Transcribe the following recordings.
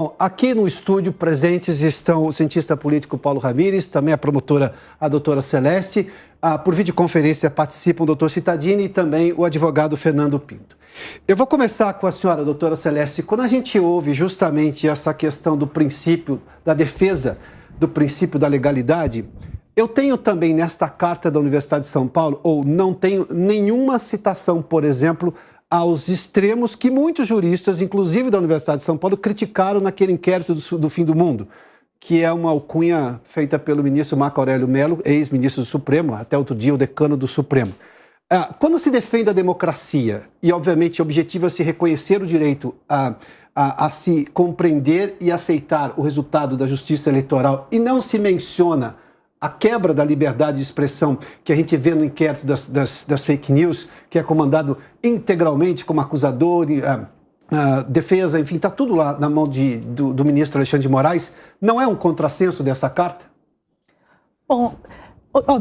Bom, aqui no estúdio presentes estão o cientista político Paulo Ramires, também a promotora, a doutora Celeste. Por videoconferência participam o doutor Cittadini e também o advogado Fernando Pinto. Eu vou começar com a senhora, doutora Celeste. Quando a gente ouve justamente essa questão do princípio, da defesa do princípio da legalidade, eu tenho também nesta carta da Universidade de São Paulo, ou não tenho nenhuma citação, por exemplo, aos extremos que muitos juristas, inclusive da Universidade de São Paulo, criticaram naquele inquérito do fim do mundo, que é uma alcunha feita pelo ministro Marco Aurélio Mello, ex-ministro do Supremo, até outro dia o decano do Supremo. Quando se defende a democracia, e obviamente objetiva-se reconhecer o direito a se compreender e aceitar o resultado da justiça eleitoral, e não se menciona a quebra da liberdade de expressão que a gente vê no inquérito das fake news, que é comandado integralmente como acusador, defesa, enfim, está tudo lá na mão do ministro Alexandre de Moraes. Não é um contrassenso dessa carta? Bom,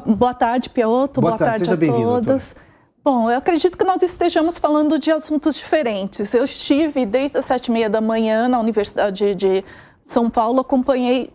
boa tarde, Piotr. Boa tarde seja bem-vindo, a todos. Bom, eu acredito que nós estejamos falando de assuntos diferentes. Eu estive desde as 7h30 da manhã na Universidade de São Paulo, acompanhei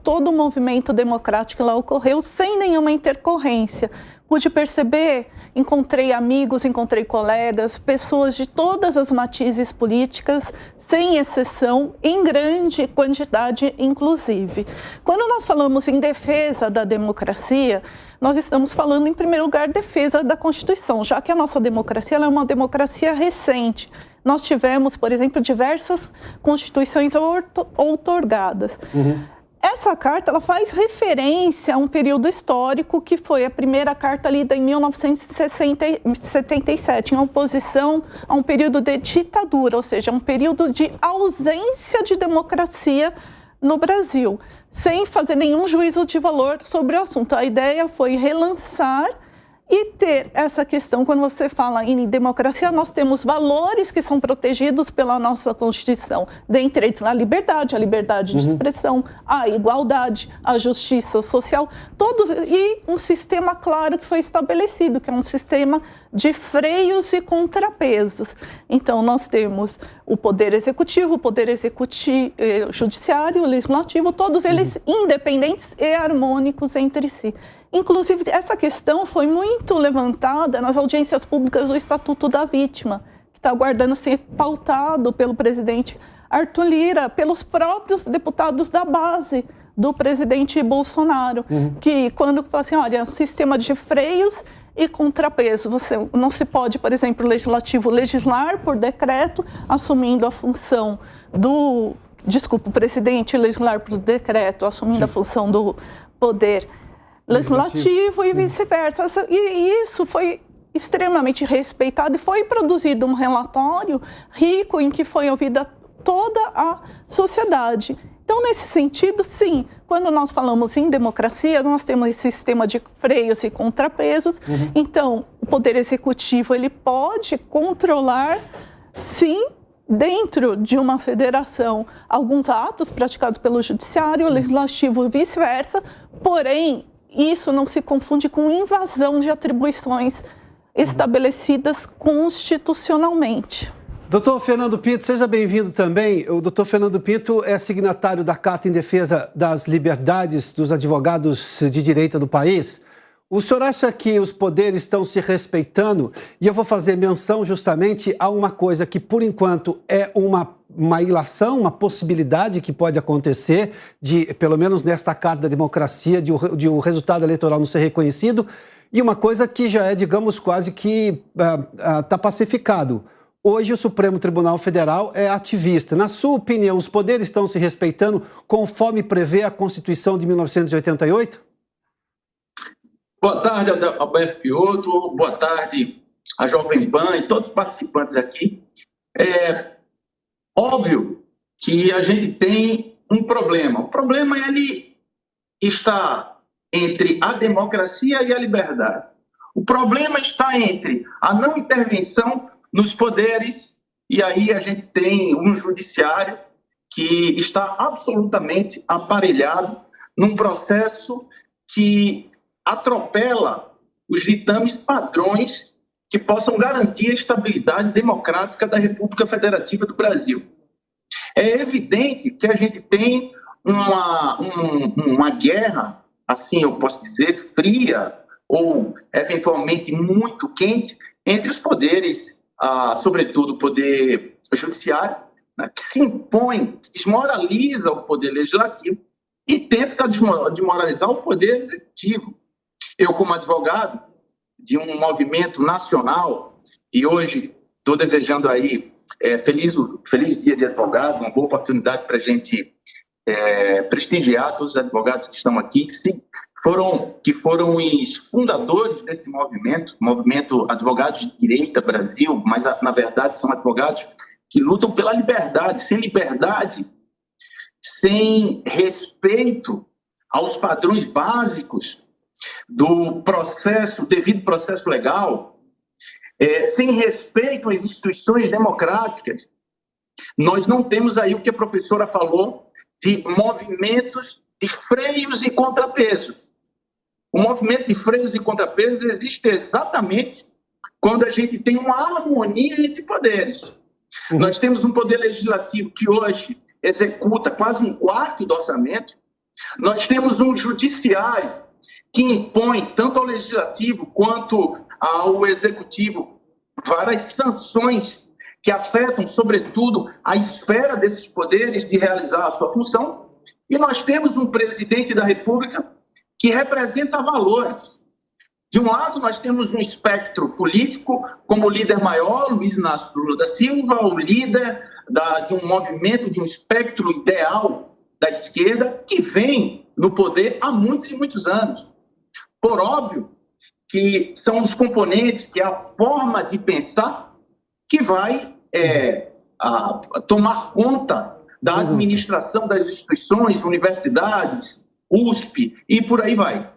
todo o movimento democrático que lá ocorreu sem nenhuma intercorrência. Pude perceber, encontrei amigos, encontrei colegas, pessoas de todas as matizes políticas, sem exceção, em grande quantidade, inclusive. Quando nós falamos em defesa da democracia, nós estamos falando, em primeiro lugar, defesa da Constituição, já que a nossa democracia ela é uma democracia recente. Nós tivemos, por exemplo, diversas constituições outorgadas. Essa carta ela faz referência a um período histórico que foi a primeira carta lida em 1977, em oposição a um período de ditadura, ou seja, um período de ausência de democracia no Brasil, sem fazer nenhum juízo de valor sobre o assunto. A ideia foi relançar e ter essa questão, quando você fala em democracia, nós temos valores que são protegidos pela nossa Constituição, dentre eles a liberdade de expressão, a igualdade, a justiça social, todos, e um sistema claro que foi estabelecido, que é um sistema de freios e contrapesos. Então, nós temos o poder executivo, judiciário, o legislativo, todos eles independentes e harmônicos entre si. Inclusive, essa questão foi muito levantada nas audiências públicas do Estatuto da Vítima, que está aguardando ser pautado pelo presidente Arthur Lira, pelos próprios deputados da base do presidente Bolsonaro, que quando fala assim, olha, sistema de freios e contrapeso, você não se pode, por exemplo, o legislativo legislar por decreto, assumindo a função o presidente legislar por decreto, assumindo a função do poder legislativo e vice-versa. E isso foi extremamente respeitado e foi produzido um relatório rico em que foi ouvida toda a sociedade. Então, nesse sentido, sim, quando nós falamos em democracia, nós temos esse sistema de freios e contrapesos. Então, o Poder Executivo ele pode controlar, sim, dentro de uma federação, alguns atos praticados pelo Judiciário, o Legislativo e vice-versa, porém, isso não se confunde com invasão de atribuições estabelecidas constitucionalmente. Doutor Fernando Pinto, seja bem-vindo também. O doutor Fernando Pinto é signatário da Carta em Defesa das Liberdades dos Advogados de Direito do país. O senhor acha que os poderes estão se respeitando? E eu vou fazer menção justamente a uma coisa que, por enquanto, é uma ilação, uma possibilidade que pode acontecer, pelo menos nesta Carta da Democracia, de o resultado eleitoral não ser reconhecido, e uma coisa que já é, digamos, quase que está pacificado. Hoje o Supremo Tribunal Federal é ativista. Na sua opinião, os poderes estão se respeitando conforme prevê a Constituição de 1988? Boa tarde, Alberto Piotr, boa tarde a Jovem Pan e todos os participantes aqui. Óbvio que a gente tem um problema. O problema ele está entre a democracia e a liberdade. O problema está entre a não intervenção nos poderes, e aí a gente tem um judiciário que está absolutamente aparelhado num processo que atropela os ditames padrões que possam garantir a estabilidade democrática da República Federativa do Brasil. É evidente que a gente tem uma guerra, assim eu posso dizer, fria ou eventualmente muito quente entre os poderes, sobretudo o poder judiciário, né, que se impõe, que desmoraliza o poder legislativo e tenta desmoralizar o poder executivo. Eu, como advogado de um movimento nacional, e hoje estou desejando aí feliz dia de advogado, uma boa oportunidade para a gente prestigiar todos os advogados que estão aqui, que foram os fundadores desse movimento Advogados de Direita Brasil, mas na verdade são advogados que lutam pela liberdade, sem respeito aos padrões básicos do devido processo legal, sem respeito às instituições democráticas. Nós não temos aí o que a professora falou de movimentos de freios e contrapesos. O movimento de freios e contrapesos existe exatamente quando a gente tem uma harmonia entre poderes. Nós temos um poder legislativo que hoje executa quase 1/4 do orçamento. Nós temos um judiciário que impõe, tanto ao legislativo quanto ao executivo, várias sanções que afetam, sobretudo, a esfera desses poderes de realizar a sua função. E nós temos um presidente da República que representa valores. De um lado, nós temos um espectro político, como líder maior, Luiz Inácio Lula da Silva, o líder de um movimento, de um espectro ideal da esquerda, que vem no poder há muitos e muitos anos. Por óbvio que são os componentes, que é a forma de pensar que vai tomar conta da administração das instituições, universidades, USP e por aí vai.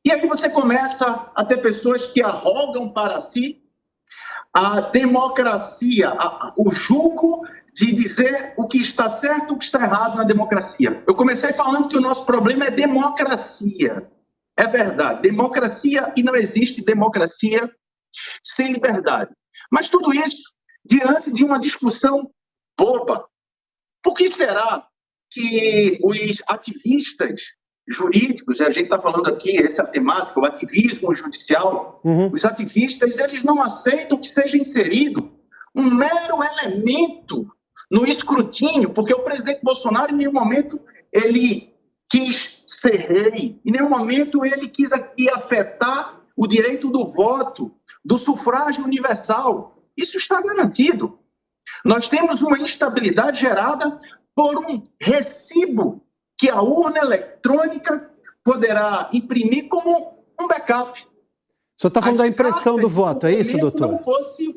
E aí você começa a ter pessoas que arrogam para si a democracia, o jugo de dizer o que está certo e o que está errado na democracia. Eu comecei falando que o nosso problema é democracia. É verdade, democracia, e não existe democracia sem liberdade. Mas tudo isso diante de uma discussão boba. Por que será que os ativistas jurídicos, a gente está falando aqui, essa temática, o ativismo judicial, os ativistas, eles não aceitam que seja inserido um mero elemento no escrutínio, porque o presidente Bolsonaro, em nenhum momento, ele quis ser rei, em nenhum momento ele quis aqui afetar o direito do voto, do sufrágio universal. Isso está garantido. Nós temos uma instabilidade gerada por um recibo que a urna eletrônica poderá imprimir como um backup. O senhor está falando da impressão do voto, é isso, doutor? Não fosse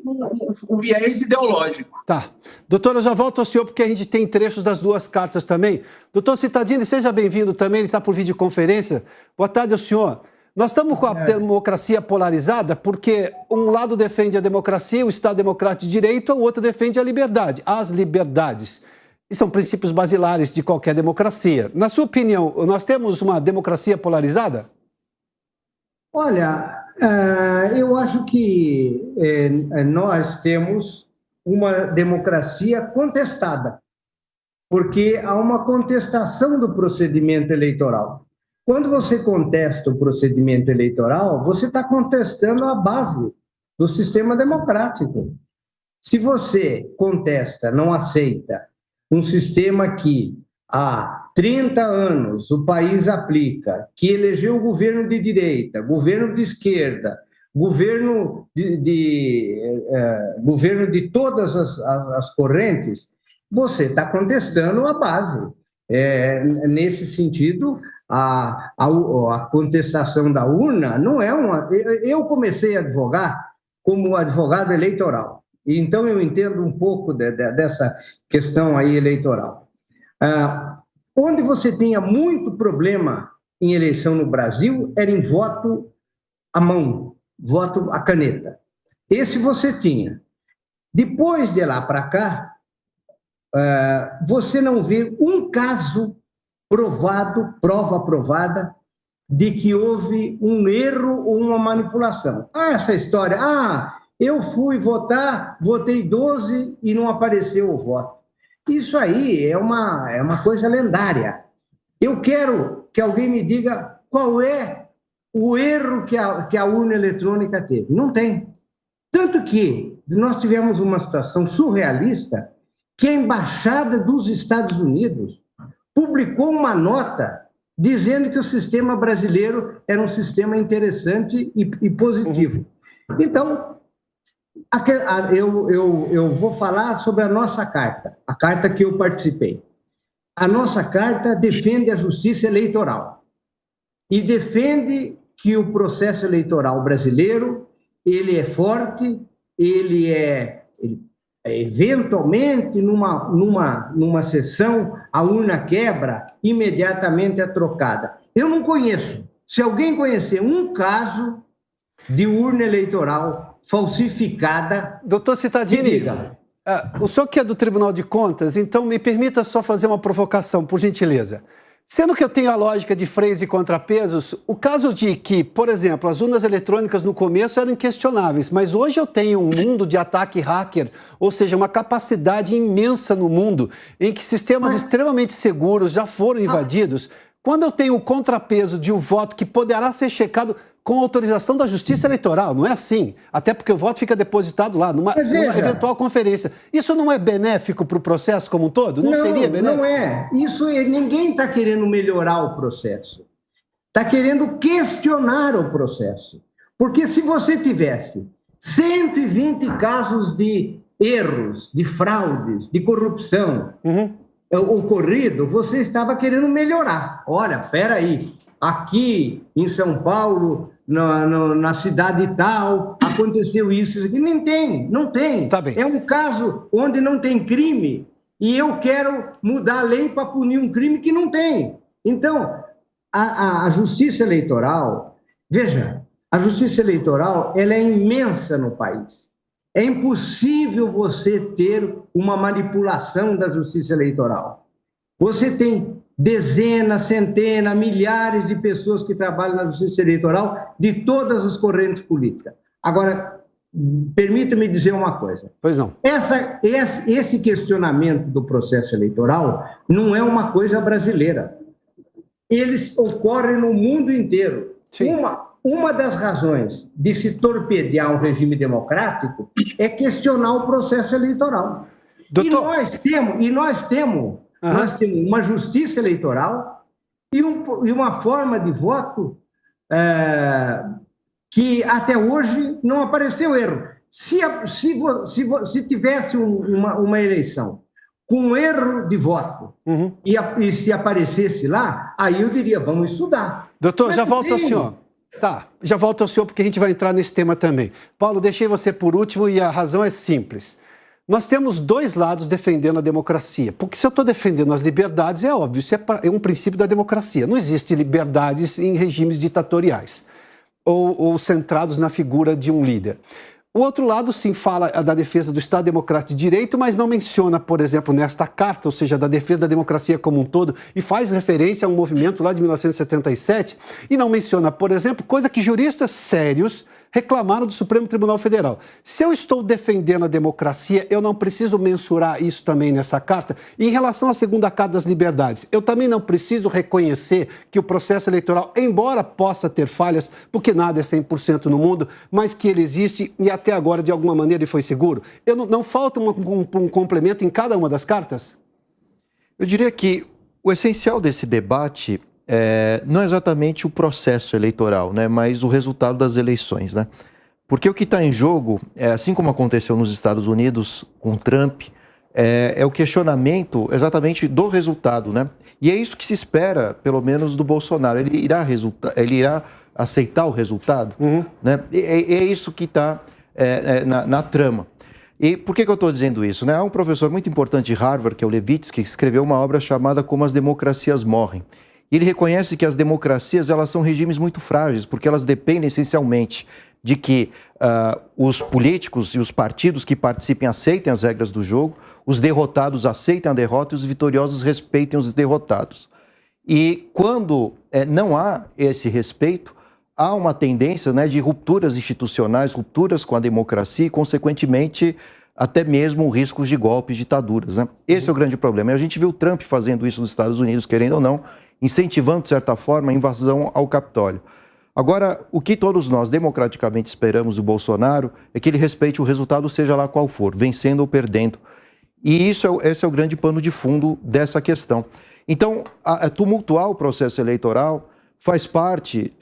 o viés ideológico. Tá. Doutor, eu já volto ao senhor, porque a gente tem trechos das duas cartas também. Doutor Cittadini, seja bem-vindo também, ele está por videoconferência. Boa tarde ao senhor. Nós estamos com a democracia polarizada porque um lado defende a democracia, o Estado Democrático de Direito, o outro defende a liberdade, as liberdades. E são princípios basilares de qualquer democracia. Na sua opinião, nós temos uma democracia polarizada? Olha, eu acho que nós temos uma democracia contestada, porque há uma contestação do procedimento eleitoral. Quando você contesta o procedimento eleitoral, você está contestando a base do sistema democrático. Se você contesta, não aceita um sistema que há 30 anos o país aplica, que elegeu o governo de direita, governo de esquerda, governo de todas as correntes, você está contestando a base. Nesse sentido, a contestação da urna não é uma... Eu comecei a advogar como advogado eleitoral, então eu entendo um pouco dessa questão aí eleitoral. Onde você tinha muito problema em eleição no Brasil era em voto à mão, voto à caneta. Esse você tinha. Depois de lá para cá, você não vê um caso provado, prova provada, de que houve um erro ou uma manipulação. Essa história, eu fui votar, votei 12 e não apareceu o voto. Isso aí é uma coisa lendária. Eu quero que alguém me diga qual é o erro que a urna eletrônica teve. Não tem. Tanto que nós tivemos uma situação surrealista que a Embaixada dos Estados Unidos publicou uma nota dizendo que o sistema brasileiro era um sistema interessante e positivo. Então, eu vou falar sobre a nossa carta, a carta que eu participei. A nossa carta defende a justiça eleitoral e defende que o processo eleitoral brasileiro ele é forte, ele eventualmente numa sessão a urna quebra, imediatamente é trocada. Eu não conheço. Se alguém conhecer um caso de urna eleitoral falsificada, doutor Cittadini, o senhor que é do Tribunal de Contas, então me permita só fazer uma provocação, por gentileza. Sendo que eu tenho a lógica de freios e contrapesos, o caso de que, por exemplo, as urnas eletrônicas no começo eram inquestionáveis, mas hoje eu tenho um mundo de ataque hacker, ou seja, uma capacidade imensa no mundo em que sistemas extremamente seguros já foram invadidos. Quando eu tenho o contrapeso de um voto que poderá ser checado com autorização da Justiça Eleitoral, não é assim? Até porque o voto fica depositado lá, numa eventual conferência. Isso não é benéfico para o processo como um todo? Não seria benéfico? Não é. Ninguém está querendo melhorar o processo. Está querendo questionar o processo. Porque se você tivesse 120 casos de erros, de fraudes, de corrupção ocorrido, você estava querendo melhorar. Olha, espera aí. Aqui em São Paulo, na cidade tal, aconteceu isso aqui. Não tem. Tá bem. É um caso onde não tem crime e eu quero mudar a lei para punir um crime que não tem. Então, a justiça eleitoral, veja, a justiça eleitoral ela é imensa no país. É impossível você ter uma manipulação da justiça eleitoral. Você tem dezenas, centenas, milhares de pessoas que trabalham na justiça eleitoral de todas as correntes políticas. Agora, permita-me dizer uma coisa. Pois não. Esse questionamento do processo eleitoral não é uma coisa brasileira. Eles ocorrem no mundo inteiro. Sim. Uma das razões de se torpedear um regime democrático é questionar o processo eleitoral. Doutor... E nós temos uma justiça eleitoral e uma forma de voto que até hoje não apareceu erro. Se tivesse uma eleição com erro de voto e se aparecesse lá, aí eu diria, vamos estudar. Doutor, já volto ao senhor. Tá, já volto ao senhor porque a gente vai entrar nesse tema também. Paulo, deixei você por último e a razão é simples. Nós temos dois lados defendendo a democracia. Porque se eu estou defendendo as liberdades, é óbvio, isso é um princípio da democracia. Não existe liberdades em regimes ditatoriais ou centrados na figura de um líder. O outro lado, sim, fala da defesa do Estado Democrático de Direito, mas não menciona, por exemplo, nesta carta, ou seja, da defesa da democracia como um todo, e faz referência a um movimento lá de 1977, e não menciona, por exemplo, coisa que juristas sérios reclamaram do Supremo Tribunal Federal. Se eu estou defendendo a democracia, eu não preciso mensurar isso também nessa carta. E em relação à segunda Carta das Liberdades, eu também não preciso reconhecer que o processo eleitoral, embora possa ter falhas, porque nada é 100% no mundo, mas que ele existe e até agora, de alguma maneira, ele foi seguro. Não falta um complemento em cada uma das cartas? Eu diria que o essencial desse debate não é exatamente o processo eleitoral, né, mas o resultado das eleições, né? Porque o que está em jogo, assim como aconteceu nos Estados Unidos com Trump, é o questionamento exatamente do resultado, né? E é isso que se espera, pelo menos, do Bolsonaro. Ele irá aceitar o resultado, né? É isso que está na trama. E por que eu estou dizendo isso, né? Há um professor muito importante de Harvard, que é o Levitsky, que escreveu uma obra chamada Como as Democracias Morrem. E ele reconhece que as democracias elas são regimes muito frágeis, porque elas dependem essencialmente de que os políticos e os partidos que participem aceitem as regras do jogo, os derrotados aceitem a derrota e os vitoriosos respeitem os derrotados. E quando não há esse respeito, há uma tendência, né, de rupturas institucionais, rupturas com a democracia e, consequentemente, até mesmo riscos de golpes, ditaduras, né? Esse é o grande problema. E a gente viu o Trump fazendo isso nos Estados Unidos, querendo ou não, incentivando, de certa forma, a invasão ao Capitólio. Agora, o que todos nós democraticamente esperamos do Bolsonaro é que ele respeite o resultado, seja lá qual for, vencendo ou perdendo. E esse é o grande pano de fundo dessa questão. Então, tumultuar o processo eleitoral faz parte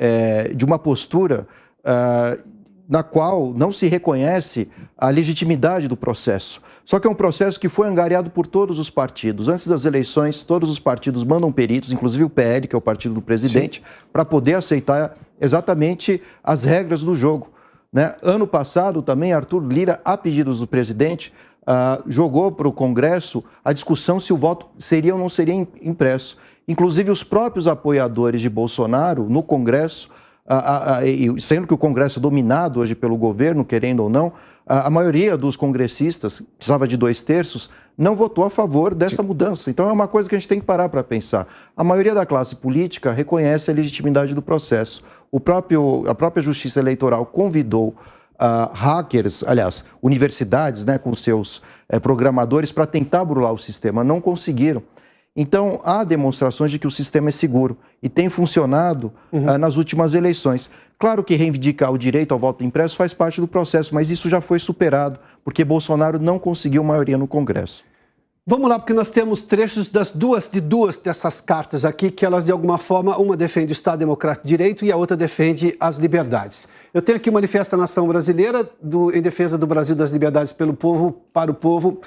de uma postura na qual não se reconhece a legitimidade do processo. Só que é um processo que foi angariado por todos os partidos. Antes das eleições, todos os partidos mandam peritos, inclusive o PL, que é o partido do presidente, para poder aceitar exatamente as regras do jogo, né? Ano passado também, Arthur Lira, a pedidos do presidente, jogou para o Congresso a discussão se o voto seria ou não seria impresso. Inclusive, os próprios apoiadores de Bolsonaro no Congresso, sendo que o Congresso é dominado hoje pelo governo, querendo ou não, a maioria dos congressistas, que precisava de 2/3, não votou a favor dessa mudança. Então é uma coisa que a gente tem que parar para pensar. A maioria da classe política reconhece a legitimidade do processo. A própria Justiça Eleitoral convidou hackers, aliás, universidades, né, com seus programadores para tentar burlar o sistema. Não conseguiram. Então, há demonstrações de que o sistema é seguro e tem funcionado nas últimas eleições. Claro que reivindicar o direito ao voto impresso faz parte do processo, mas isso já foi superado, porque Bolsonaro não conseguiu maioria no Congresso. Vamos lá, porque nós temos trechos de duas dessas cartas aqui, que elas, de alguma forma, uma defende o Estado Democrático de Direito e a outra defende as liberdades. Eu tenho aqui o Manifesto da Nação Brasileira, em defesa do Brasil, das liberdades pelo povo, para o povo,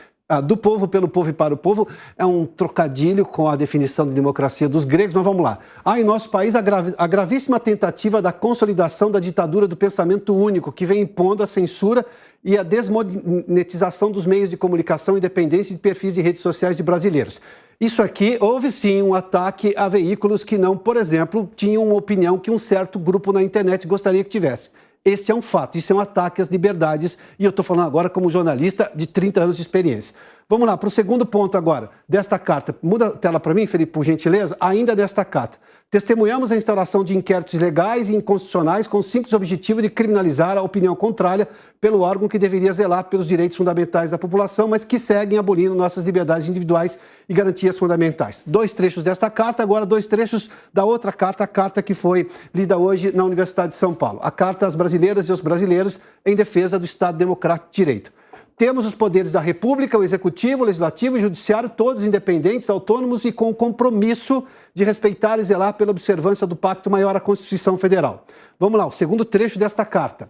do povo, pelo povo e para o povo. É um trocadilho com a definição de democracia dos gregos, mas vamos lá. Há em nosso país a gravíssima tentativa da consolidação da ditadura do pensamento único, que vem impondo a censura e a desmonetização dos meios de comunicação e dependência de perfis de redes sociais de brasileiros. Isso aqui, houve sim um ataque a veículos que não, por exemplo, tinham uma opinião que um certo grupo na internet gostaria que tivesse. Este é um fato, isso é um ataque às liberdades, e eu estou falando agora como jornalista de 30 anos de experiência. Vamos lá, para o segundo ponto agora, desta carta. Muda a tela para mim, Felipe, por gentileza. Ainda desta carta. Testemunhamos a instauração de inquéritos ilegais e inconstitucionais com o simples objetivo de criminalizar a opinião contrária pelo órgão que deveria zelar pelos direitos fundamentais da população, mas que seguem abolindo nossas liberdades individuais e garantias fundamentais. 2 trechos desta carta, agora 2 trechos da outra carta, a carta que foi lida hoje na Universidade de São Paulo. A carta às brasileiras e aos brasileiros em defesa do Estado Democrático de Direito. Temos os poderes da República, o Executivo, o Legislativo e o Judiciário, todos independentes, autônomos e com o compromisso de respeitar e zelar pela observância do Pacto Maior à Constituição Federal. Vamos lá, o segundo trecho desta carta,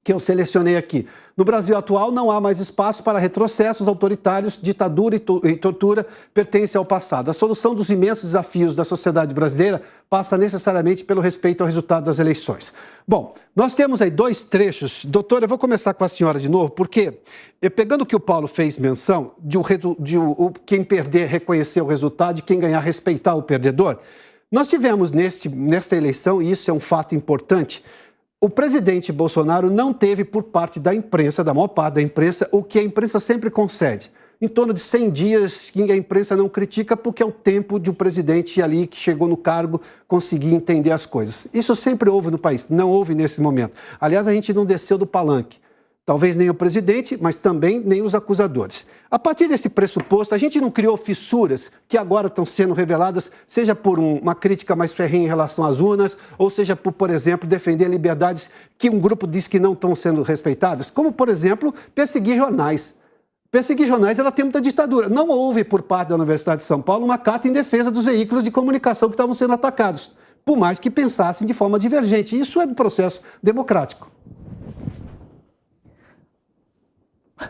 que eu selecionei aqui. No Brasil atual não há mais espaço para retrocessos autoritários, ditadura e tortura pertencem ao passado. A solução dos imensos desafios da sociedade brasileira passa necessariamente pelo respeito ao resultado das eleições. Bom, nós temos aí 2 trechos. Doutor, eu vou começar com a senhora de novo, porque, pegando o que o Paulo fez menção, de quem perder reconhecer o resultado, de quem ganhar respeitar o perdedor, nós tivemos nesta eleição, e isso é um fato importante, o presidente Bolsonaro não teve por parte da imprensa, da maior parte da imprensa, o que a imprensa sempre concede. Em torno de 100 dias que a imprensa não critica, porque é o tempo de um presidente ali que chegou no cargo conseguir entender as coisas. Isso sempre houve no país, não houve nesse momento. Aliás, a gente não desceu do palanque. Talvez nem o presidente, mas também nem os acusadores. A partir desse pressuposto, a gente não criou fissuras que agora estão sendo reveladas, seja por uma crítica mais ferrenha em relação às urnas, ou seja por exemplo, defender liberdades que um grupo diz que não estão sendo respeitadas, como, por exemplo, perseguir jornais. Perseguir jornais era tempo da ditadura. Não houve, por parte da Universidade de São Paulo, uma carta em defesa dos veículos de comunicação que estavam sendo atacados, por mais que pensassem de forma divergente. Isso é do processo democrático.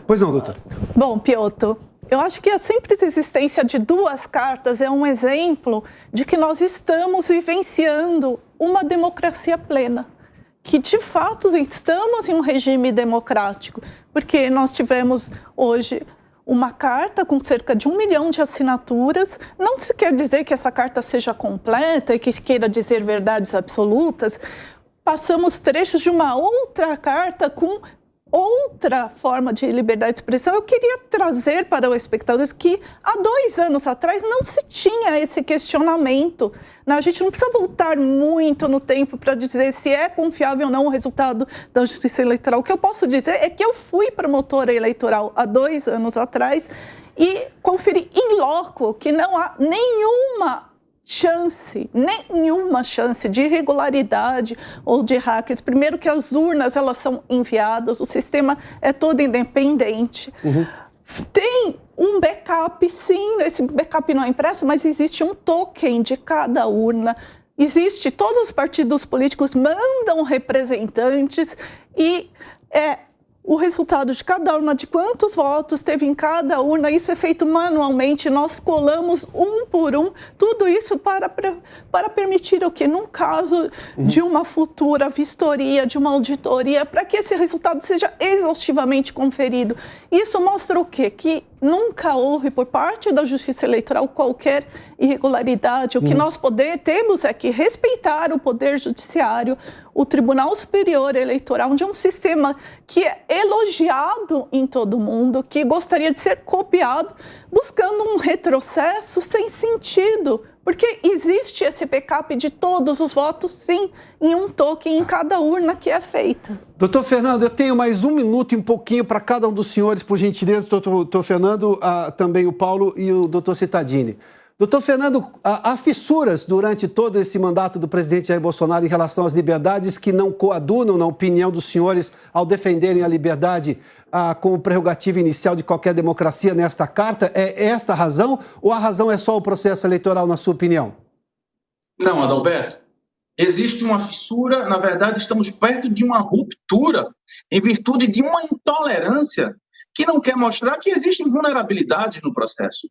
Pois não, doutor. Bom, Piotr, eu acho que a simples existência de 2 cartas é um exemplo de que nós estamos vivenciando uma democracia plena, que de fato estamos em um regime democrático, porque nós tivemos hoje uma carta com cerca de 1 milhão de assinaturas. Não se quer dizer que essa carta seja completa e que queira dizer verdades absolutas. Passamos trechos de uma outra carta com outra forma de liberdade de expressão. Eu queria trazer para os espectadores que há 2 anos atrás não se tinha esse questionamento. A gente não precisa voltar muito no tempo para dizer se é confiável ou não o resultado da Justiça Eleitoral. O que eu posso dizer é que eu fui promotora eleitoral há 2 anos atrás e conferi in loco que não há nenhuma chance de irregularidade ou de hackers. Primeiro que as urnas, elas são enviadas, o sistema é todo independente. Tem um backup, sim, esse backup não é impresso, mas existe um token de cada urna. Todos os partidos políticos mandam representantes e o resultado de cada urna, de quantos votos teve em cada urna, isso é feito manualmente, nós colamos um por um, tudo isso para permitir o quê? Num caso de uma futura vistoria, de uma auditoria, para que esse resultado seja exaustivamente conferido. Isso mostra o quê? Que nunca houve por parte da Justiça Eleitoral qualquer irregularidade. O que nós temos é que respeitar o Poder Judiciário, o Tribunal Superior Eleitoral, de um sistema que é elogiado em todo o mundo, que gostaria de ser copiado, buscando um retrocesso sem sentido. Porque existe esse backup de todos os votos, sim, em um token em cada urna que é feita. Doutor Fernando, eu tenho mais 1 minuto e um pouquinho para cada um dos senhores, por gentileza, doutor Fernando, também o Paulo e o doutor Cittadini. Doutor Fernando, há fissuras durante todo esse mandato do presidente Jair Bolsonaro em relação às liberdades que não coadunam, na opinião dos senhores, ao defenderem a liberdade como prerrogativa inicial de qualquer democracia nesta carta? É esta a razão ou a razão é só o processo eleitoral, na sua opinião? Não, Adalberto. Existe uma fissura, na verdade, estamos perto de uma ruptura em virtude de uma intolerância que não quer mostrar que existem vulnerabilidades no processo.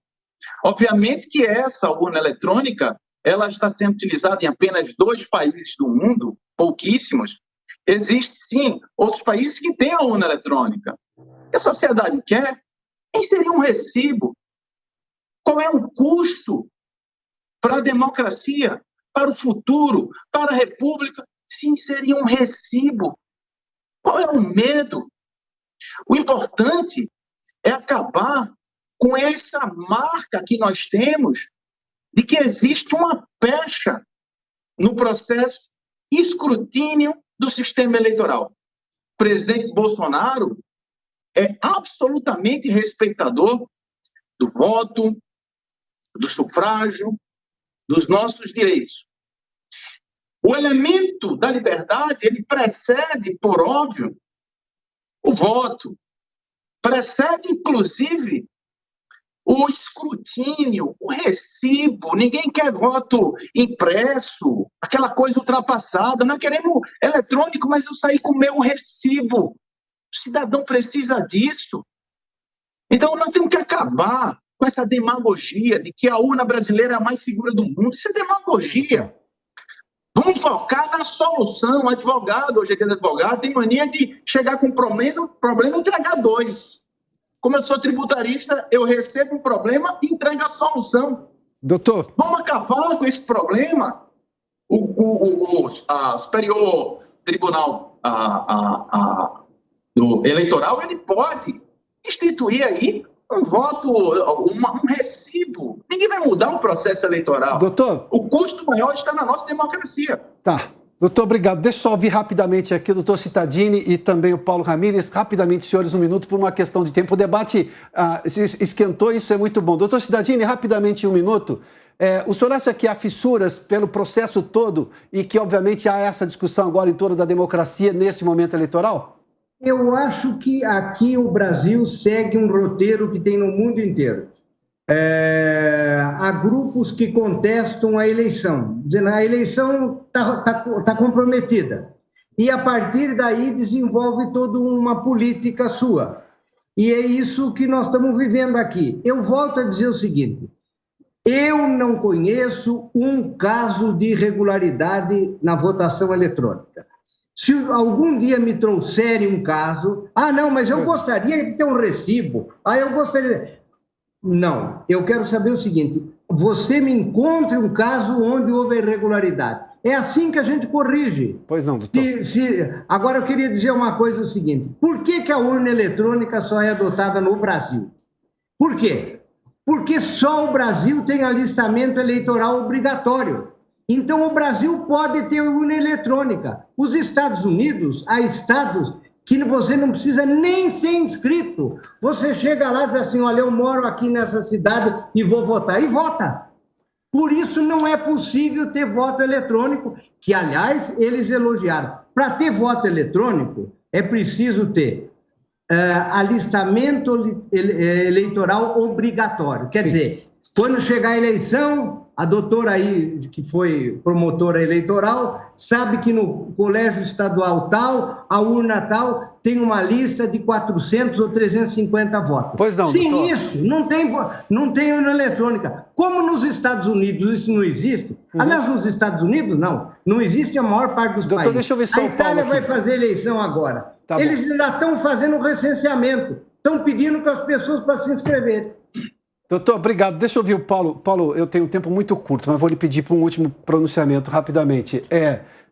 Obviamente que essa urna eletrônica, ela está sendo utilizada em apenas 2 países do mundo, pouquíssimos. Existem, sim, outros países que têm a urna eletrônica. O que a sociedade quer é inserir um recibo. Qual é o custo para a democracia, para o futuro, para a república, se inserir um recibo? Qual é o medo? O importante é acabar com essa marca que nós temos de que existe uma pecha no processo escrutínio do sistema eleitoral. O presidente Bolsonaro é absolutamente respeitador do voto, do sufrágio, dos nossos direitos. O elemento da liberdade, ele precede, por óbvio, o voto, precede, inclusive, o escrutínio, o recibo. Ninguém quer voto impresso, aquela coisa ultrapassada. Nós queremos eletrônico, mas eu saí com o meu recibo. O cidadão precisa disso. Então, nós temos que acabar com essa demagogia de que a urna brasileira é a mais segura do mundo. Isso é demagogia. Vamos focar na solução. O advogado, hoje aquele advogado, tem mania de chegar com um problema e entregar 2. Como eu sou tributarista, eu recebo um problema e entrego a solução. Doutor. Vamos acabar com esse problema. O Superior Tribunal do Eleitoral, ele pode instituir aí um voto, um recibo. Ninguém vai mudar um processo eleitoral. Doutor. O custo maior está na nossa democracia. Tá. Doutor, obrigado. Deixa eu só ouvir rapidamente aqui o doutor Cittadini e também o Paulo Ramírez. Rapidamente, senhores, 1 minuto por uma questão de tempo. O debate esquentou, isso é muito bom. Doutor Cittadini, rapidamente, 1 minuto. O senhor acha que há fissuras pelo processo todo e que, obviamente, há essa discussão agora em torno da democracia neste momento eleitoral? Eu acho que aqui o Brasil segue um roteiro que tem no mundo inteiro. Há grupos que contestam a eleição, dizendo que a eleição está comprometida. E, a partir daí, desenvolve toda uma política sua. E é isso que nós estamos vivendo aqui. Eu volto a dizer o seguinte: eu não conheço um caso de irregularidade na votação eletrônica. Se algum dia me trouxerem um caso, não, mas eu gostaria de ter um recibo, eu gostaria... Não, eu quero saber o seguinte: você me encontre um caso onde houve irregularidade. É assim que a gente corrige. Pois não, doutor. Agora, eu queria dizer uma coisa, o seguinte. Por que a urna eletrônica só é adotada no Brasil? Por quê? Porque só o Brasil tem alistamento eleitoral obrigatório. Então, o Brasil pode ter urna eletrônica. Os Estados Unidos, há estados que você não precisa nem ser inscrito. Você chega lá e diz assim, olha, eu moro aqui nessa cidade e vou votar. E vota. Por isso não é possível ter voto eletrônico, que, aliás, eles elogiaram. Para ter voto eletrônico, é preciso ter alistamento eleitoral obrigatório. Quer dizer, quando chegar a eleição, a doutora aí, que foi promotora eleitoral, sabe que no colégio estadual tal, a urna tal, tem uma lista de 400 ou 350 votos. Pois não, Sem doutor. isso, não tem urna eletrônica. Como nos Estados Unidos isso não existe, aliás, nos Estados Unidos não existe a maior parte dos países. Deixa eu ver só a o Paulo Itália vai aqui. fazer eleição agora. Tá Eles bom. ainda estão fazendo o recenseamento, estão pedindo para as pessoas para se inscreverem. Doutor, obrigado. Deixa eu ouvir o Paulo. Paulo, eu tenho um tempo muito curto, mas vou lhe pedir para um último pronunciamento rapidamente.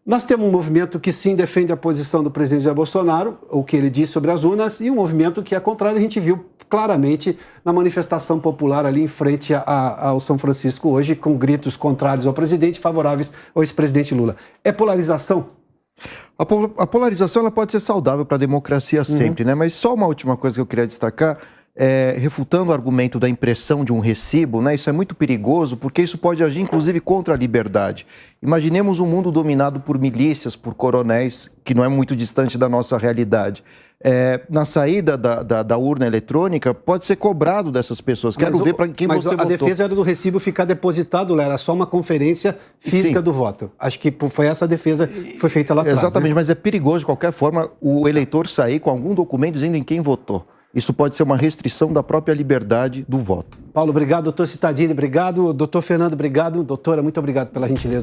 Nós temos um movimento que sim defende a posição do presidente Jair Bolsonaro, o que ele disse sobre as urnas, e um movimento que é contrário, a gente viu claramente na manifestação popular ali em frente ao São Francisco hoje, com gritos contrários ao presidente, favoráveis ao ex-presidente Lula. É polarização? A polarização ela pode ser saudável para a democracia sempre, né? Mas só uma última coisa que eu queria destacar, refutando o argumento da impressão de um recibo, né? Isso é muito perigoso porque isso pode agir inclusive contra a liberdade. Imaginemos um mundo dominado por milícias, por coronéis, que não é muito distante da nossa realidade. Na saída da urna eletrônica, pode ser cobrado dessas pessoas. Quero ver para quem você votou. Mas a defesa era do recibo ficar depositado lá, era só uma conferência física do voto. Acho que foi essa a defesa que foi feita lá atrás. Exatamente, né? mas é perigoso de qualquer forma o eleitor sair com algum documento dizendo em quem votou. Isso pode ser uma restrição da própria liberdade do voto. Paulo, obrigado. Doutor Cittadini, obrigado. Doutor Fernando, obrigado. Doutora, muito obrigado pela gentileza.